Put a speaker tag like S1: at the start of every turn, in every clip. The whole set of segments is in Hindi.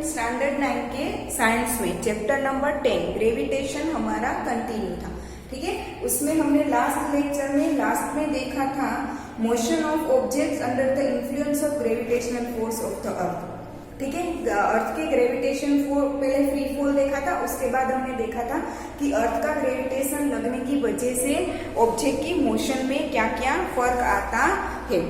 S1: स्टैंडर्ड 9 के साइंस में चैप्टर नंबर 10 ग्रेविटेशन हमारा कंटिन्यू था। ठीक है, उसमें हमने लास्ट लेक्चर में लास्ट में देखा था motion of objects under the influence of gravitational force of the earth. ठीक है, अर्थ के ग्रेविटेशन फोर्स पहले फ्री फॉल देखा था, उसके बाद हमने देखा था कि अर्थ का ग्रेविटेशन लगने की वजह से ऑब्जेक्ट की मोशन में क्या क्या फर्क आता है।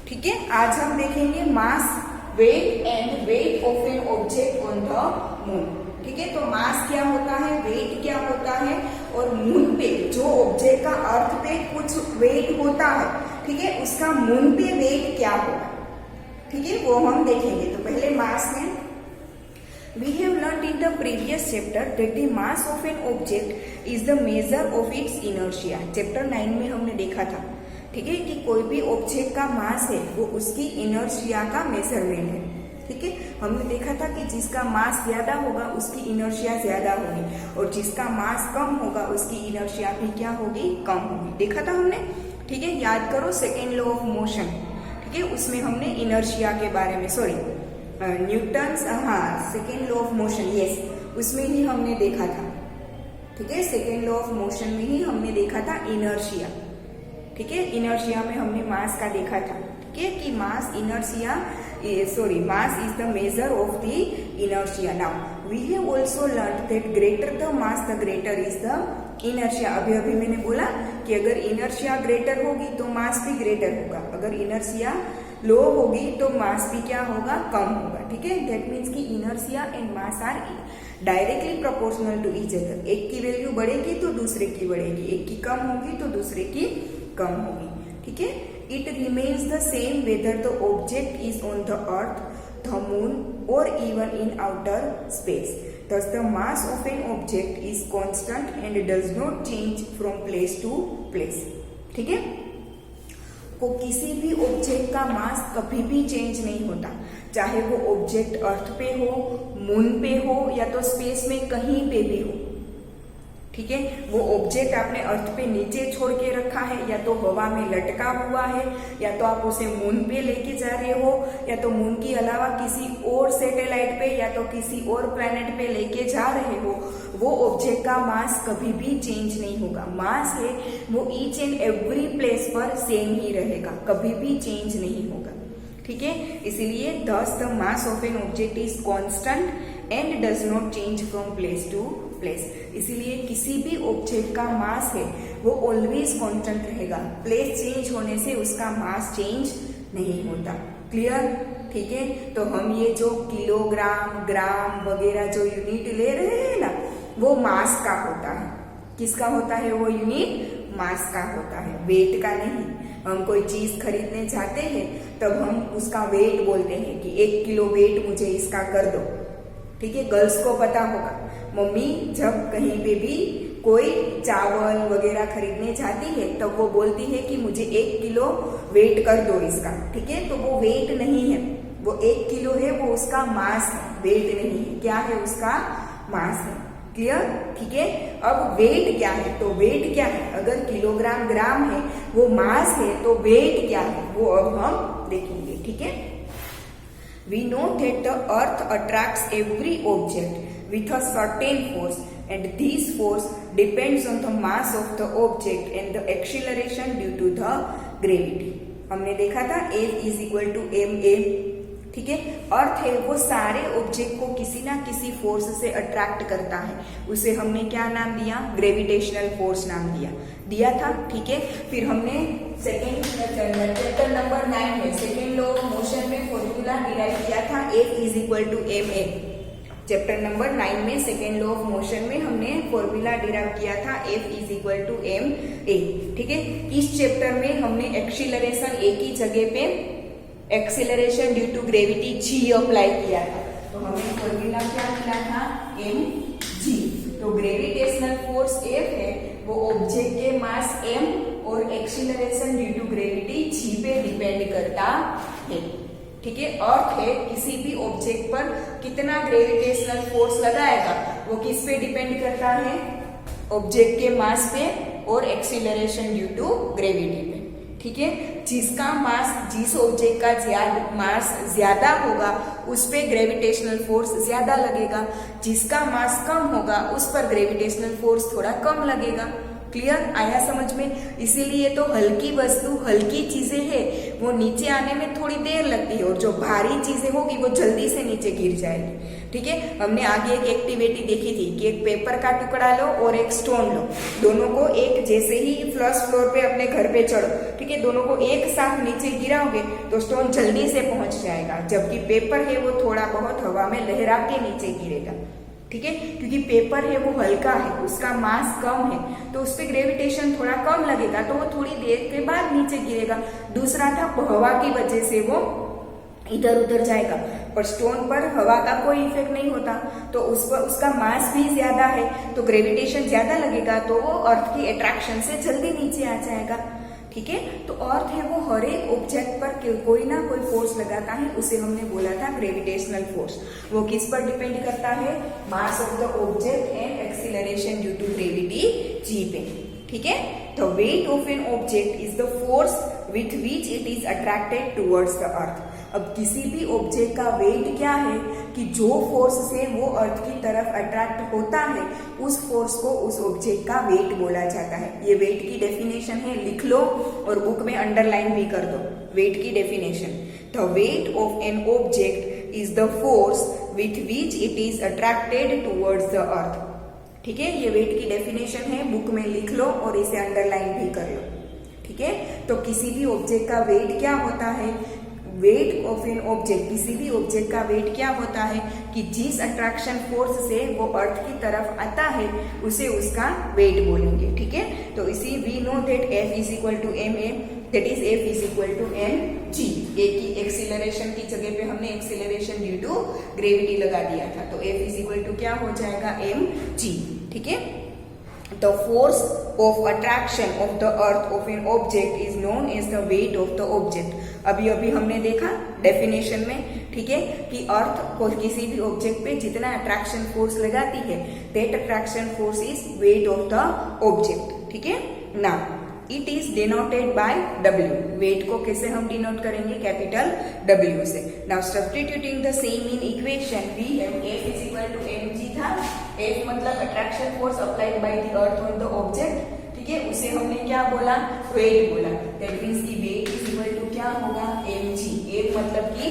S1: ठीक है, आज हम देखेंगे mass, weight and weight of an object on the moon. ठीक है, तो मास क्या होता है, वेट क्या होता है, और मून पे जो ऑब्जेक्ट का अर्थ पे कुछ वेट होता है, ठीक है, उसका मून पे वेट क्या होगा। ठीक है, वो हम देखेंगे। तो पहले मास में we have learned in the previous chapter that the mass of an object is the measure of its inertia। Chapter 9 में हमने देखा था, ठीक है, कि कोई भी ऑब्जेक्ट का मास है वो उसकी इनर्शिया का मेजरमेंट है। ठीक है, हमने देखा था कि जिसका मास ज्यादा होगा उसकी इनर्शिया ज्यादा होगी, और जिसका मास कम होगा उसकी इनर्शिया भी क्या होगी, कम होगी। देखा था हमने। ठीक है, याद करो सेकेंड लॉ ऑफ मोशन। ठीक है, उसमें हमने इनर्शिया के बारे में, सॉरी न्यूटन्स, हाँ second law of motion, yes, उसमें ही हमने देखा था। ठीक है, सेकेंड लॉ ऑफ मोशन में ही हमने देखा था इनर्शिया। ठीक है, इनर्शिया में हमने मास का देखा था। ठीक है, कि mass inertia, sorry mass is the measure of the inertia. Now we have also learn that greater the mass the greater is the inertia. अभी अभी मैंने बोला कि अगर इनर्शिया ग्रेटर होगी तो मास भी ग्रेटर होगा, अगर इनर्शिया लो होगी तो मास भी क्या होगा, कम होगा। ठीक है, दैट मीन्स कि inertia and mass are directly proportional to each other. एक की वैल्यू बढ़ेगी तो दूसरे की बढ़ेगी, एक की कम होगी तो दूसरे की कम होगी। ठीक है, it remains the same whether the object is on the earth, the moon और even in outer space. Thus the mass of an object is constant and does not change from place to place। ठीक है, को किसी भी ऑब्जेक्ट का मास कभी भी चेंज नहीं होता, चाहे वो ऑब्जेक्ट अर्थ पे हो, मून पे हो, या तो स्पेस में कहीं पे भी हो। ठीक है, वो ऑब्जेक्ट आपने अर्थ पे नीचे छोड़ के रखा है, या तो हवा में लटका हुआ है, या तो आप उसे मून पे लेके जा रहे हो, या तो मून के अलावा किसी और सैटेलाइट पे या तो किसी और प्लैनेट पे लेके जा रहे हो, वो ऑब्जेक्ट का मास कभी भी चेंज नहीं होगा। मास है वो ईच एंड एवरी प्लेस पर सेम ही रहेगा, कभी भी चेंज नहीं होगा। ठीक है, इसलिए thus the mass of an object is constant and does not change from place to place। इसीलिए किसी भी ऑब्जेक्ट का मास है वो ऑलवेज कांस्टेंट रहेगा, प्लेस चेंज होने से उसका मास चेंज नहीं होता। क्लियर? ठीक है, तो हम ये जो किलोग्राम, ग्राम वगैरह जो यूनिट ले रहे हैं ना, वो मास का होता है। किसका होता है वो यूनिट? मास का होता है, वेट का नहीं। हम कोई चीज खरीदने जाते हैं तब हम उसका वेट बोलते हैं कि 1 किलो वेट मुझे इसका कर दो। ठीक है, गर्ल्स को पता होगा, मम्मी जब कहीं पे भी कोई चावल वगैरह खरीदने जाती है तब वो बोलती है कि मुझे 1 किलो वेट कर दो इसका। ठीक है, तो वो वेट नहीं है, वो 1 किलो है, वो उसका मास है, वेट नहीं है। क्या है? उसका मास है। क्लियर? ठीक है, अब वेट क्या है? तो वेट क्या है? अगर किलोग्राम, ग्राम है वो मास है, तो वेट क्या है वो अब हम देखेंगे। ठीक है, we know that the earth attracts every object with a certain force and this force depends on the mass of the object and the acceleration due to the gravity। हमने देखा था F is equal to ma। ठीक है, अर्थ है वो सारे ऑब्जेक्ट को किसी ना किसी फोर्स से अट्रैक्ट करता है, उसे हमने क्या नाम दिया? ग्रेविटेशनल फोर्स नाम दिया था। ठीक है, फिर हमने सेकेंड चैप्टर नंबर 9 में सेकेंड लॉ ऑफ मोशन में फॉर्मूला डिराइव किया था F is equal to ma। Chapter number 9 में सेकेंड लॉ ऑफ मोशन में हमने फॉर्मूला डिराइव किया था F is equal to ma। ठीक है, इस चैप्टर में हमने एक्सीलरेशन एक ही जगह पे acceleration due to gravity g apply किया था, तो हमें फॉर्मूला क्या मिला था? mg। तो ग्रेविटेशनल फोर्स F है वो ऑब्जेक्ट के मास m और acceleration due to gravity g पे डिपेंड करता है। ठीक है, अर्थ है किसी भी ऑब्जेक्ट पर कितना ग्रेविटेशनल फोर्स लगाएगा वो किस पे डिपेंड करता है? ऑब्जेक्ट के मास पे और एक्सीलरेशन ड्यू टू ग्रेविटी पे। ठीक है, जिसका मास जिस ऑब्जेक्ट का मास ज्यादा होगा उस पे ग्रेविटेशनल फोर्स ज्यादा लगेगा, जिसका मास कम होगा उस पर ग्रेविटेशनल फोर्स थोड़ा कम लगेगा। क्लियर आया समझ में? इसीलिए तो हल्की वस्तु हल्की चीजें है वो नीचे आने में थोड़ी देर लगती है और जो भारी चीजें होगी वो जल्दी से नीचे गिर जाएगी। ठीक है, हमने आगे एक एक्टिविटी देखी थी कि एक पेपर का टुकड़ा लो और एक स्टोन लो, दोनों को एक जैसे ही फर्स्ट फ्लोर पे अपने घर पे चढ़ो, ठीक है, दोनों को एक साथ नीचे गिराओगे तो स्टोन जल्दी से पहुंच जाएगा, जबकि पेपर है वो थोड़ा बहुत हवा में लहरा के नीचे गिरेगा। ठीक है, क्योंकि पेपर है वो हल्का है, उसका मास कम है तो उस पर ग्रेविटेशन थोड़ा कम लगेगा तो वो थोड़ी देर के बाद नीचे गिरेगा। दूसरा था हवा की वजह से वो इधर उधर जाएगा, पर स्टोन पर हवा का कोई इफेक्ट नहीं होता तो उस पर उसका मास भी ज्यादा है तो ग्रेविटेशन ज्यादा लगेगा तो वो अर्थ की अट्रैक्शन से जल्दी नीचे आ जाएगा। ठीक है, तो अर्थ है वो हर एक ऑब्जेक्ट पर कोई ना कोई फोर्स लगाता है, उसे हमने बोला था ग्रेविटेशनल फोर्स। वो किस पर डिपेंड करता है? Mass of the object and acceleration due to gravity g पे। ठीक है, the weight of an object is the force with which it is attracted towards the earth. अब किसी भी ऑब्जेक्ट का वेट क्या है कि जो फोर्स से वो अर्थ की तरफ अट्रैक्ट होता है उस फोर्स को उस ऑब्जेक्ट का वेट बोला जाता है। ये वेट की डेफिनेशन है, लिख लो और बुक में अंडरलाइन भी कर दो वेट की definition. The weight of an object is the force with which it is attracted towards the earth. ठीक है, ये वेट की डेफिनेशन है, बुक में लिख लो और इसे अंडरलाइन भी कर लो। ठीक है, तो किसी भी ऑब्जेक्ट का वेट क्या होता है? वेट ऑफ एन ऑब्जेक्ट, किसी भी ऑब्जेक्ट का वेट क्या होता है कि जिस अट्रैक्शन फोर्स से वो अर्थ की तरफ आता है उसे उसका वेट बोलेंगे। ठीक है, तो इसी we know that F is equal to m a, that is F is equal to m g. A की एक्सीलरेशन की जगह पे हमने एक्सीलरेशन ड्यू टू ग्रेविटी लगा दिया था, तो F इज इक्वल टू क्या हो जाएगा? M G. ठीक है, the force of attraction of the earth of an object is known as the weight of the object. अभी अभी हमने देखा डेफिनेशन में, ठीक है, कि अर्थ को किसी भी ऑब्जेक्ट पे जितना अट्रैक्शन फोर्स लगाती है that attraction force is weight of the object. ठीक है, now it is denoted by W। Weight को कैसे हम डिनोट करेंगे? कैपिटल W से। Now substituting the same in equation we have F is equal to mg था। F मतलब attraction force applied by the earth on the object. ठीक है, उसे हमने क्या बोला? वेट बोला। दैट मींस की वेट इज इक्वल टू क्या होगा? mg। F मतलब की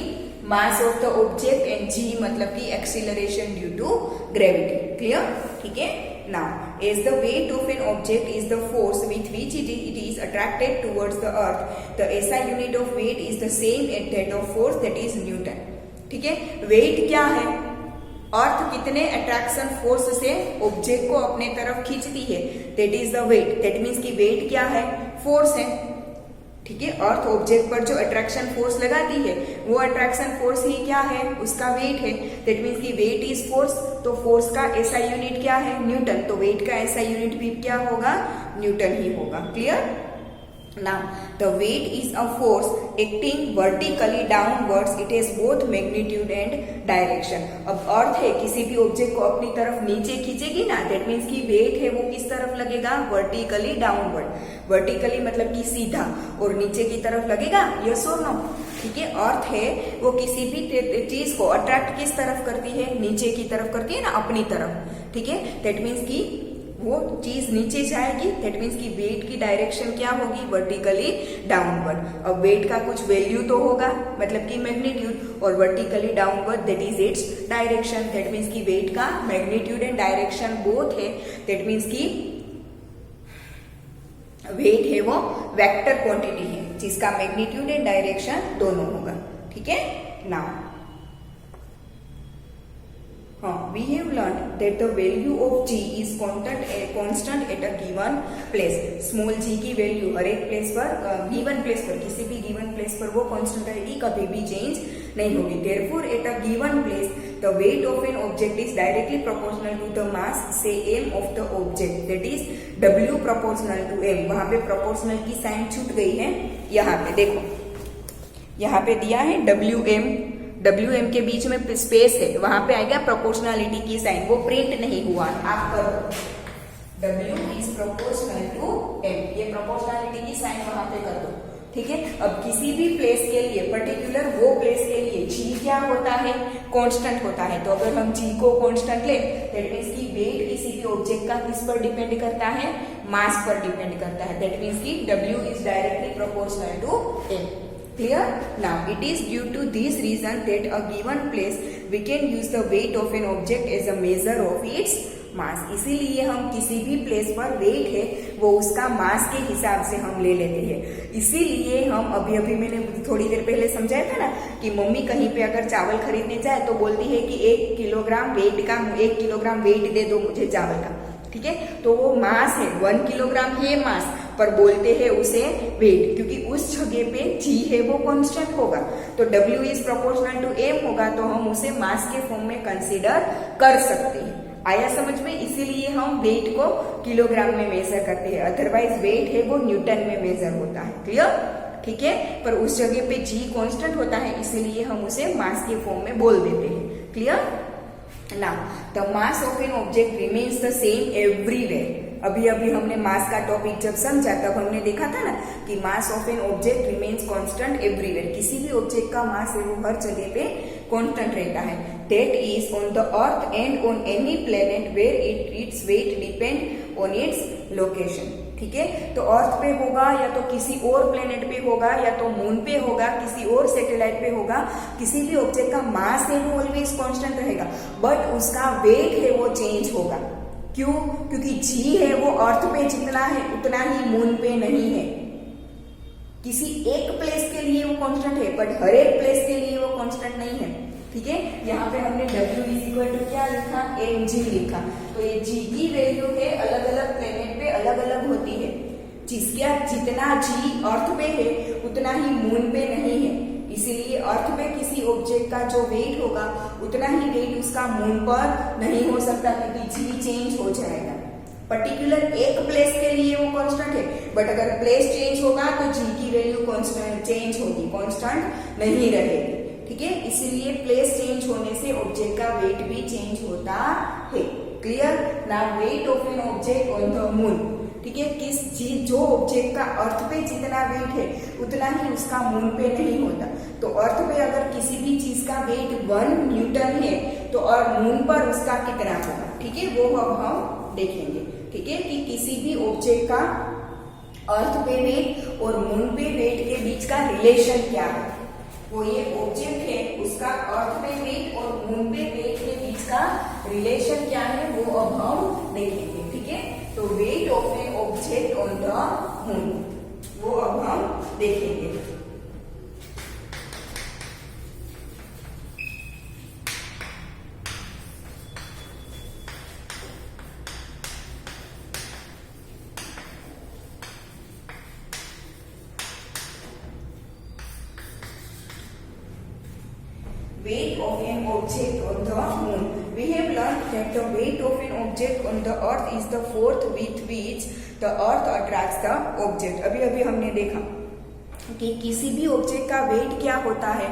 S1: mass of the object and g मतलब की acceleration due to gravity. Clear? ठीक है, now as the weight of an object is the force with which it is attracted towards the earth, the SI unit of weight is the same as that of force, that is Newton। ठीक है, वेट क्या है? अर्थ कितने अट्रैक्शन फोर्स से ऑब्जेक्ट को अपने तरफ खींचती है, that is the weight. That means की वेट क्या है? फोर्स है। ठीक है, अर्थ ऑब्जेक्ट पर जो अट्रैक्शन फोर्स लगाती है वो अट्रैक्शन फोर्स ही क्या है? उसका वेट है। दैट मीन्स की वेट इज फोर्स, तो फोर्स का एसआई यूनिट क्या है? न्यूटन। तो वेट का एसआई यूनिट भी क्या होगा? न्यूटन ही होगा। Clear? Now, the weight is a force acting vertically downwards. It has both magnitude and direction. अब अर्थ है किसी भी ऑब्जेक्ट को अपनी तरफ नीचे खींचेगी ना, दैट मीन्स की वेट है वो किस तरफ लगेगा? Vertically downward. वर्टिकली मतलब कि सीधा, और नीचे की तरफ लगेगा, यस और नो? ठीक है, अर्थ है वो किसी भी चीज को अट्रैक्ट किस तरफ करती है? नीचे की तरफ करती है ना, अपनी तरफ। ठीक है, दैट मीन्स की वो चीज नीचे जाएगी, दैट मीन्स की वेट की डायरेक्शन क्या होगी? Vertically downward. अब वेट का कुछ वैल्यू तो होगा, मतलब कि मैग्नीट्यूड, और vertically downward that is its direction. That means की वेट का मैग्नीट्यूड एंड डायरेक्शन बोथ है। दैट मीन्स की वेट है वो वेक्टर क्वांटिटी है जिसका मैग्नीट्यूड एंड डायरेक्शन दोनों होगा। ठीक है, now we have learned that the value of g is constant at a given place। Small g की वैल्यू हर एक प्लेस पर, गिवन प्लेस पर, किसी भी गिवन प्लेस पर वो कांस्टेंट रहेगी, कभी भी चेंज नहीं होगी। therefore at a given place the weight of an object is directly proportional to the mass, say m of the object, that is w proportional to m। वहां पे proportional की साइन छूट गई है, यहाँ पे देखो, यहाँ पे दिया है WM के बीच में स्पेस है, वहां पे आएगा प्रोपोर्शनलिटी की साइन, वो प्रिंट नहीं हुआ। आप करो W is proportional to M, ये प्रोपोर्शनलिटी की साइन वहां पे कर दो। ठीक है। अब किसी भी प्लेस के लिए पर्टिकुलर वो प्लेस के लिए जी क्या होता है, कांस्टेंट होता है। तो अगर हम जी को कांस्टेंट ले, दैट मीन्स की वेट किसी भी ऑब्जेक्ट का किस पर डिपेंड करता है, मास पर डिपेंड करता है। दैट मीन्स की W is directly proportional to M। Clear? Now it is due to this reason that a given place we can use the weight of an object as a measure of its mass। इसीलिए हम किसी भी प्लेस पर वेट है वो उसका मास के हिसाब से हम ले लेते हैं। इसीलिए हम अभी मैंने थोड़ी देर पहले समझाया था ना कि मम्मी कहीं पे अगर चावल खरीदने जाए तो बोलती है कि 1 किलोग्राम वेट दे दो मुझे चावल का, ठीक है। तो वो मास है, 1 किलोग्राम है मास, पर बोलते हैं उसे वेट, क्योंकि उस जगह पे जी है वो कांस्टेंट होगा। तो W is proportional to M होगा, तो हम उसे मास के फॉर्म में कंसीडर कर सकते हैं। आया समझ में? इसीलिए हम वेट को किलोग्राम में मेजर करते हैं, अदरवाइज वेट है वो न्यूटन में मेजर होता है। क्लियर? ठीक है। पर उस जगह पे जी कांस्टेंट होता है, इसीलिए हम उसे मास के फॉर्म में बोल देते हैं। Clear? Now, the mass of an object remains the same everywhere। अभी हमने मास का टॉपिक जब समझा तब हमने देखा था ना कि मास of an object remains constant everywhere. किसी भी ऑब्जेक्ट का मास है वो हर जगह पे कांस्टेंट रहता है। That is on the earth and on any planet where its weight depend on its location. ठीक है। तो अर्थ पे होगा या तो किसी और प्लेनेट पे होगा या तो मून पे होगा, किसी और सैटेलाइट पे होगा, किसी भी ऑब्जेक्ट का मास है वो ऑलवेज कांस्टेंट रहेगा, बट उसका वेट है वो चेंज होगा। क्यों? क्योंकि जी है वो अर्थ पे जितना है उतना ही मून पे नहीं है। किसी एक प्लेस के लिए वो कांस्टेंट है, बट हर एक प्लेस के लिए वो कांस्टेंट नहीं है। ठीक है। यहाँ पे हमने W इज इक्वल टू क्या लिखा, mg लिखा। तो ये g की वैल्यू है अलग अलग प्लेनेट पे अलग अलग होती है। जितना g अर्थ पे है उतना ही मून पे नहीं है। इसीलिए अर्थ पे किसी ऑब्जेक्ट का जो वेट होगा उतना ही वेट उसका मून पर नहीं हो सकता, क्योंकि जी चेंज हो जाएगा। पर्टिकुलर एक प्लेस के लिए वो कांस्टेंट है, बट अगर प्लेस चेंज होगा तो जी की वैल्यू कांस्टेंट चेंज होगी, कांस्टेंट नहीं रहेगी। ठीक है। इसीलिए प्लेस चेंज होने से ऑब्जेक्ट का वेट भी चेंज होता है। Clear? Now wait of an object on the moon. ठीक है। किस चीज जो ऑब्जेक्ट का अर्थ पे जितना वेट है उतना ही उसका मून पे नहीं होता। तो अर्थ पे अगर किसी भी चीज का वेट 1 न्यूटन है तो और मून पर उसका कितना होगा, ठीक है, वो अब हम देखेंगे। ठीक है। कि किसी भी ऑब्जेक्ट का अर्थ पे वेट और मून पे वेट के बीच का रिलेशन क्या है। वो ये ऑब्जेक्ट है उसका अर्थ पे वेट और मून पे वेट के बीच का रिलेशन क्या है वो अब हम देखेंगे। ठीक है। तो wait of an object on the moon वो अब हम देखेंगे। Weight of an object on the moon. We have learned that the weight of an object on the earth is the force with which the earth attracts the object। अभी हमने देखा कि किसी भी ऑब्जेक्ट का वेट क्या होता है।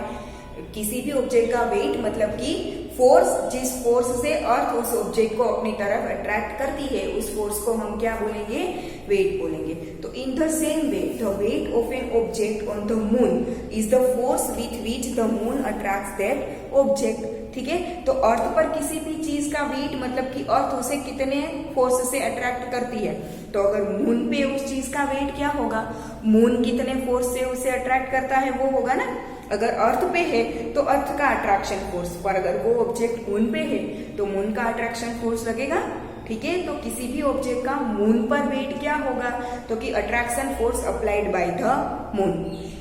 S1: किसी भी ऑब्जेक्ट का वेट मतलब कि फोर्स, जिस फोर्स से अर्थ उस ऑब्जेक्ट को अपनी तरफ अट्रैक्ट करती है उस फोर्स को हम क्या बोलेंगे, वेट बोलेंगे। तो in the same way the weight of an object on the moon is the force with which the moon attracts that object. ठीक है। तो अर्थ पर किसी भी चीज का वेट मतलब कि अर्थ उसे कितने फोर्स से अट्रैक्ट करती है। तो अगर मून पे उस चीज का वेट क्या होगा, मून कितने फोर्स से उसे अट्रैक्ट करता है वो होगा ना। अगर अर्थ पे है तो अर्थ का अट्रैक्शन फोर्स, पर अगर वो ऑब्जेक्ट मून पे है तो मून का अट्रैक्शन फोर्स लगेगा। ठीक है। तो किसी भी ऑब्जेक्ट का मून पर वेट क्या होगा, तो कि attraction force applied by the moon.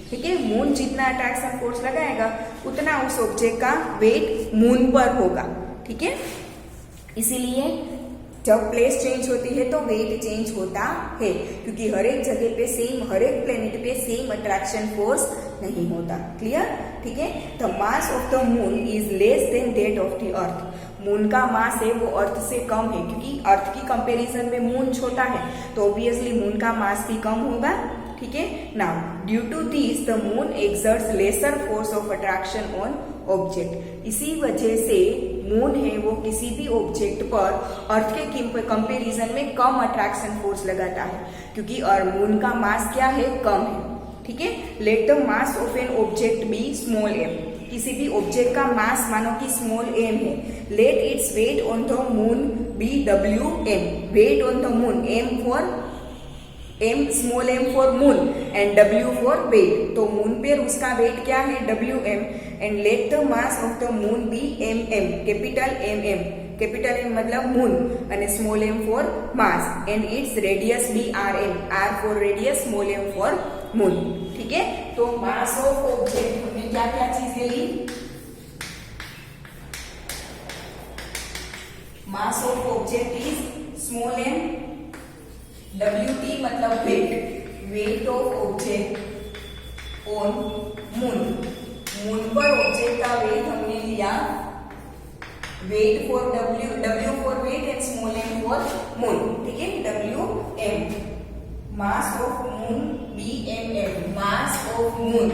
S1: ठीक है। मून जितना अट्रैक्शन फोर्स लगाएगा उतना उस ऑब्जेक्ट का वेट मून पर होगा। ठीक है। इसीलिए जब प्लेस चेंज होती है तो वेट चेंज होता है, क्योंकि हर एक जगह पे सेम, हर एक प्लेनेट पे सेम अट्रैक्शन फोर्स नहीं होता। क्लियर? ठीक है। The mass of the moon is less than that of the earth. Moon का मास है वो अर्थ से कम है, क्योंकि अर्थ की कंपैरिजन में मून छोटा है तो ऑब्वियसली मून का मास भी कम होगा। ठीक है। Now due to this the moon exerts lesser force of attraction on object. इसी वजह से मून है वो किसी भी ऑब्जेक्ट पर अर्थ के कंपैरिजन में कम अट्रैक्शन फोर्स लगाता है, क्योंकि और मून का मास क्या है, कम है। ठीक है। Let the mass of an object be small M, किसी भी ऑब्जेक्ट का मास मानो कि स्मॉल एम है। Let its weight on the moon be W M, weight on the moon, M small M for moon and W for weight, तो मून पे उसका वेट क्या है W M. And let the mass of the moon be M M, capital M M, capital M मतलब मून અને small M for mass and its radius be R M, R for radius, small M for moon, ठीक है। तो मास ऑफ ऑब्जेक्ट हमने क्या क्या चीजें ली, mass of object is small m, WT मतलब weight, weight of object on moon, moon पर ऑब्जेक्ट का वेट हमने लिया, weight for W for weight and small M for moon, ठीक है, WM। Mass of moon BMM, mass of moon,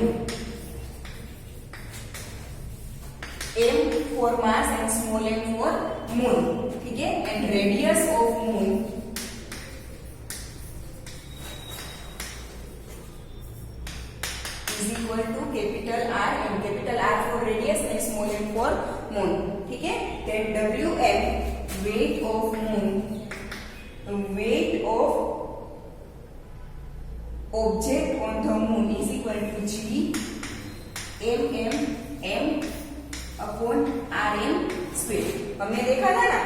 S1: M for mass and small m for moon, ठीक है। And radius of moon is equal to capital R and capital R for radius and small m for moon, ठीक है। Then WM, weight of moon, weight of object on the moon is equal to G M upon RM square, हमने देखा था ना,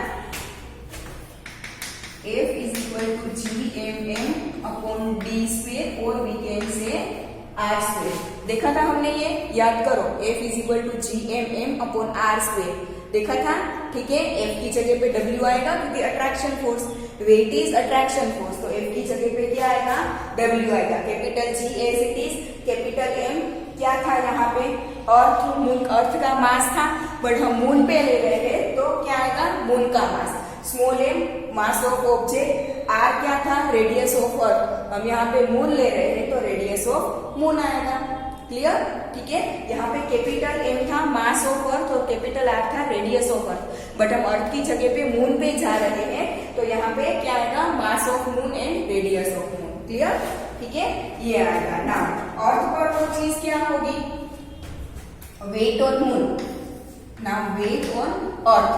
S1: F is equal to G M upon D square और we can say R square, देखा था हमने, ये याद करो, F is equal to GMM upon R square देखा था, ठीक है। F की जगह पे W आएगा क्योंकि attraction force, weight is attraction force, तो F की जगह पे क्या आएगा W आएगा, capital G as it is, capital M क्या था यहाँ पे, अर्थ, मून, अर्थ का मास था, बट हम मून पे ले रहे हैं तो क्या आएगा मून का mass, small m mass of object, R क्या था रेडियस ऑफ अर्थ, हम यहाँ पे मून ले रहे हैं तो रेडियस ऑफ मून आएगा, क्लियर, ठीक है। यहाँ पे कैपिटल M था मास ऑफ अर्थ और कैपिटल R था रेडियस ऑफ अर्थ, बट हम अर्थ की जगह पे मून पे जा रहे हैं तो यहाँ पे क्या आएगा मास of moon and radius of moon, clear, ठीक है, ये आएगा ना। अर्थ पर वो चीज क्या होगी, वेट ऑन मून, ना weight on earth,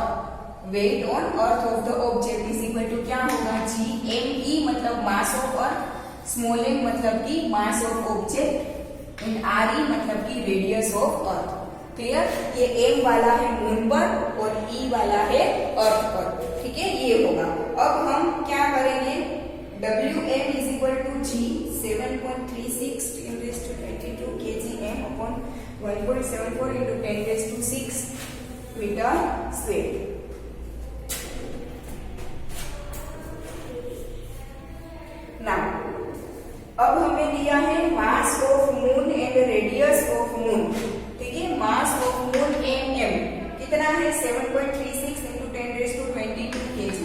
S1: weight on earth of the object is equal to क्या होगा GME मतलब mass of earth, small m मतलब की mass of object and RE मतलब की रेडियस ऑफ अर्थ, क्लियर। ये M वाला है मून पर और E वाला है अर्थ पर, ठीक है, ये होगा। अब हम क्या करेंगे, WM is equal to G 7.36 10⁻22 kgm upon 1.74 into 10⁻6 metre square. अब हमें दिया है mass of moon and radius of moon, ठीक है। मास ऑफ मून MM कितना है 7.36 into 10⁻22 kg,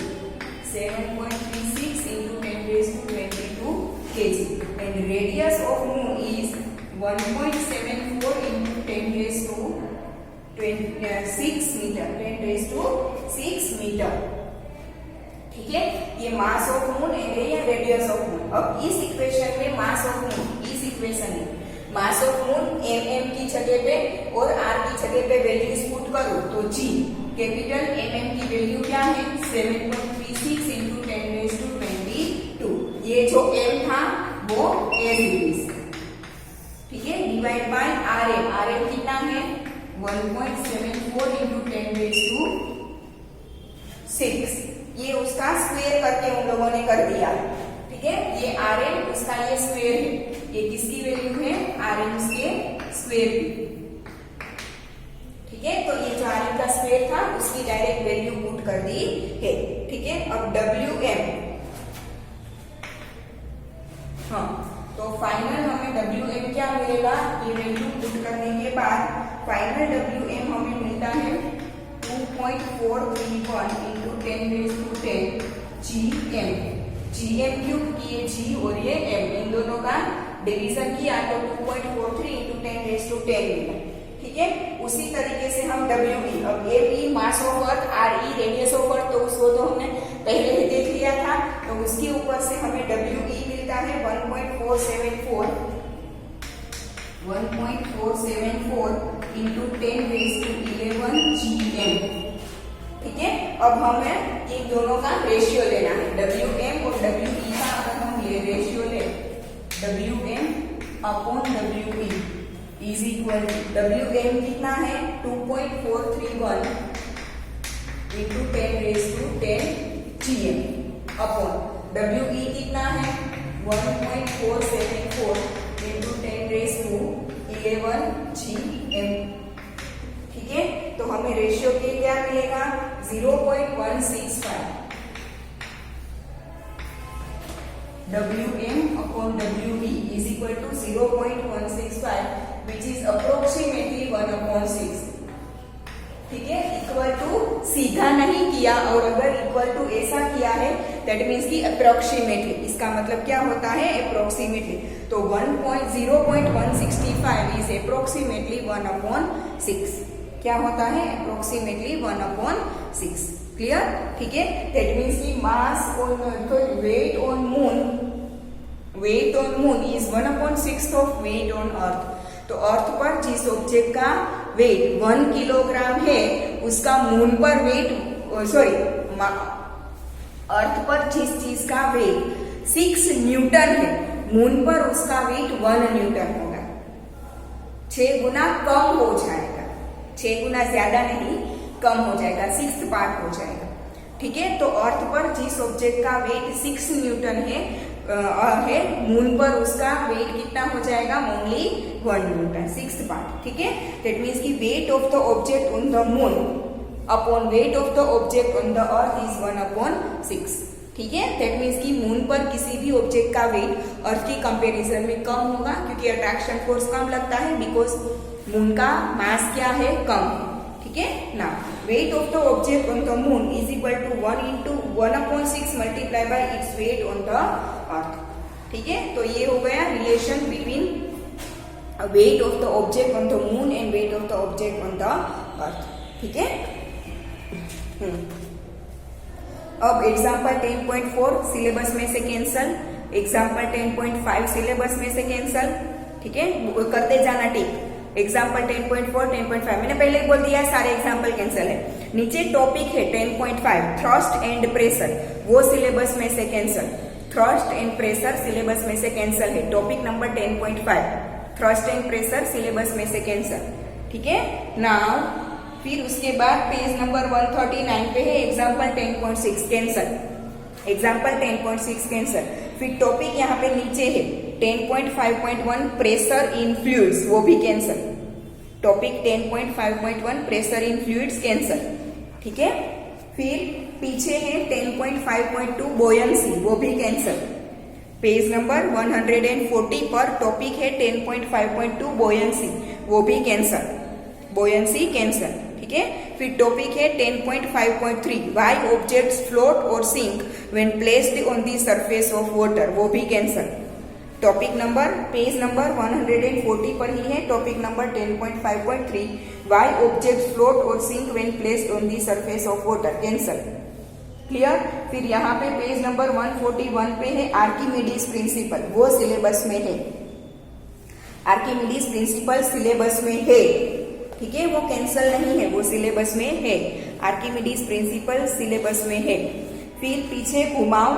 S1: 7.36 into 10⁻22 kg and radius of moon is 1.74 into 10⁻6 metre, 10⁻6 metre, ठीक है। ये मास ऑफ मून एंड ये रेडियस ऑफ मून। अब इस इक्वेशन में मास ऑफ मून, इस इक्वेशन में मास ऑफ मून MM की जगह पे और R की जगह पे वैल्यूज पुट करो तो G, कैपिटल MM की वैल्यू क्या है 7.36 into 10⁻22, ये जो M था वो एज इट इज, ठीक है, डिवाइड बाय RM, RM कितना है 1.74 into 10⁻6, ये उसका स्क्वायर करके उन लोगों ने कर दिया, ठीक है। ये RM उसका ये स्क्वायर है, ये किसकी वैल्यू है RM के स्क्वायर की, ठीक है। तो ये जो RM का स्क्वायर था उसकी डायरेक्ट वैल्यू पुट कर दी है, ठीक है। अब WM, हाँ, तो फाइनल हमें WM क्या मिलेगा, ये वैल्यू पुट करने के बाद फाइनल WM हमें मिलता है 2.431 into 10⁻10 GM, GM क्यूब, ये G और ये M, इन दोनों का डिवीजन किया तो 2.43 into 10⁻10 मिला, ठीक है। उसी तरीके से हम WE, अब ME mass of earth, RE radius of अर्थ, तो उसको तो हमने पहले ही देख लिया था, तो उसके ऊपर से हमें WE मिलता है 1.474 1.474 into 10 raised to 11 GM। ठीक है, अब हमें इन दोनों का रेशियो लेना है, WM और WE का अगर हम रेशियो ले, WM upon WE is equal to, WM कितना है 2.431 into 10 raise to 10 GM upon WE कितना है 1.474 इंटू 10 रेज टू 11 GM। ठीक है, तो हमें रेशियो के क्या मिलेगा 0.165 WM upon WE is equal to 0.165 which is approximately 1/6। ठीक है, इक्वल टू सीधा नहीं किया, और अगर इक्वल टू ऐसा किया है दैट मीन्स की अप्रोक्सीमेटली, इसका मतलब क्या होता है अप्रोक्सीमेटली। तो 0.165 इज अप्रोक्सीमेटली 1/6। क्या होता है अप्रोक्सीमेटली 1/6। क्लियर? ठीक है, दैट मीन्स की mass on weight on moon is 1/6 of weight on earth. तो अर्थ पर जिस ऑब्जेक्ट का वेट 1 किलोग्राम है उसका मून पर वेट अर्थ पर जिस चीज का वेट 6 न्यूटन है, मून पर उसका वेट 1 न्यूटन होगा, 6 गुना कम हो जाएगा, 6 गुना ज्यादा नहीं कम हो जाएगा, 6th पार्ट हो जाएगा। ठीक है, तो अर्थ पर जिस ऑब्जेक्ट का वेट 6 न्यूटन है मून पर उसका वेट कितना हो जाएगा ओनली 1 न्यूटन, 6th पार्ट। ठीक है, दैट मीन्स की wait of the object on the moon upon weight of the object on the earth is 1/6। ठीक है, दैट मीन्स की मून पर किसी भी ऑब्जेक्ट का वेट अर्थ की कंपैरिजन में कम होगा, क्योंकि अट्रैक्शन फोर्स कम लगता है, बिकॉज मून का मास क्या है कम है। ठीक है ना, weight of the object on the moon is equal to 1 into 1/6 multiply by its weight on the earth. ठीक है, तो ये हो गया relation between weight of the object on the moon and weight of the object on the earth. ठीक है, अब एग्जाम्पल 10.4 सिलेबस में से कैंसल, एग्जाम्पल 10.5 सिलेबस में से कैंसल। ठीक है, करते जाना टिक। एग्जाम्पल 10.4 10.5 मैंने पहले ही बोल दिया है, सारे एग्जाम्पल कैंसिल है। नीचे टॉपिक है 10.5 थ्रस्ट एंड प्रेशर, वो सिलेबस में से cancel, thrust and pressure syllabus में से कैंसिल है। Topic number 10.5 thrust and pressure syllabus में से कैंसिल। ठीक है, नाउ फिर उसके बाद पेज नंबर 139 पे है एग्जाम्पल 10.6 कैंसिल, एग्जाम्पल 10.6 कैंसिल। फिर टॉपिक यहाँ पे नीचे है 10.5.1 प्रेशर इन फ्लूइड्स, वो भी cancel. Topic 10.5.1 pressure in fluids cancel. ठीक है, फिर पीछे है 10.5.2 बोयंसी, वो भी कैंसिल। पेज नंबर 140 पर टॉपिक है 10.5.2 बोयंसी, वो भी कैंसिल, बोयंसी कैंसिल। ठीक है, फिर टॉपिक है 10.5.3 व्हाई ऑब्जेक्ट्स फ्लोट और sink when placed on the surface of water, वो भी cancel. Topic number page number 140 पर ही है topic number 10.5.3 why objects float और sink when placed on the surface of water, cancel. Clear? फिर यहाँ पे पेज नंबर 141 पे है आर्किमिडीज प्रिंसिपल, वो सिलेबस में है, आर्किमिडीज प्रिंसिपल सिलेबस में है। ठीक है, वो कैंसिल नहीं है, वो सिलेबस में है, आर्किमिडीज प्रिंसिपल सिलेबस में है। फिर पीछे घुमाओ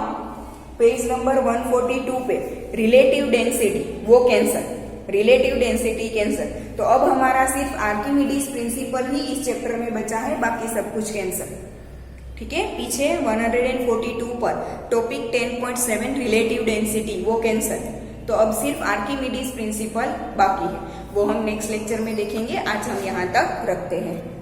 S1: पेज नंबर 142 पे रिलेटिव डेंसिटी, वो कैंसिल, रिलेटिव डेंसिटी कैंसिल। तो अब हमारा सिर्फ आर्किमिडीज प्रिंसिपल ही इस चैप्टर में बचा है, बाकी सब कुछ कैंसिल। ठीक है, पीछे 142 पर टॉपिक 10.7 रिलेटिव डेंसिटी, वो कैंसिल। तो अब सिर्फ आर्किमिडीज प्रिंसिपल बाकी है, वो हम नेक्स्ट लेक्चर में देखेंगे। आज हम यहाँ तक रखते हैं।